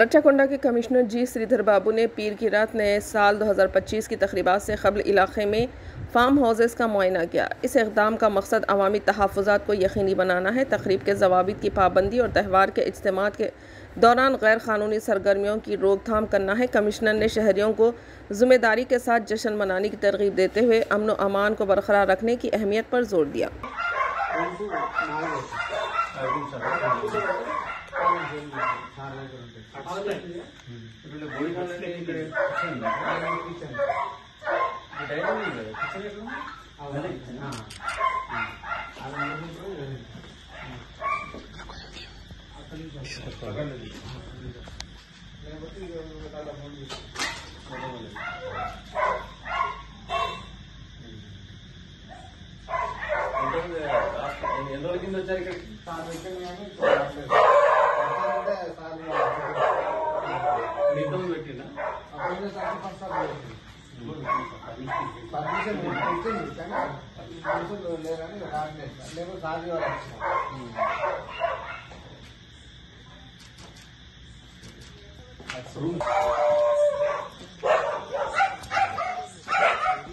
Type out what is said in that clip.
रच्चाकोंडा के कमिश्नर जी श्रीधर बाबू ने पीर की रात नए साल 2025 की तकरीबात से कबल इलाके में फार्म हाउसेस का मुआयना किया। इस इक़दाम का मकसद अवामी तहफ़्फ़ुज़ात को यकीनी बनाना है, तकरीब के ज़वाबित की पाबंदी और त्यौहार के इज्तिमात के दौरान गैर क़ानूनी सरगर्मियों की रोकथाम करना है। कमिश्नर ने शहरियों को ज़िम्मेदारी के साथ जश्न मनाने की तरग़ीब देते हुए अमन व अमान को बरकरार रखने की अहमियत पर जोर दिया। రూమ్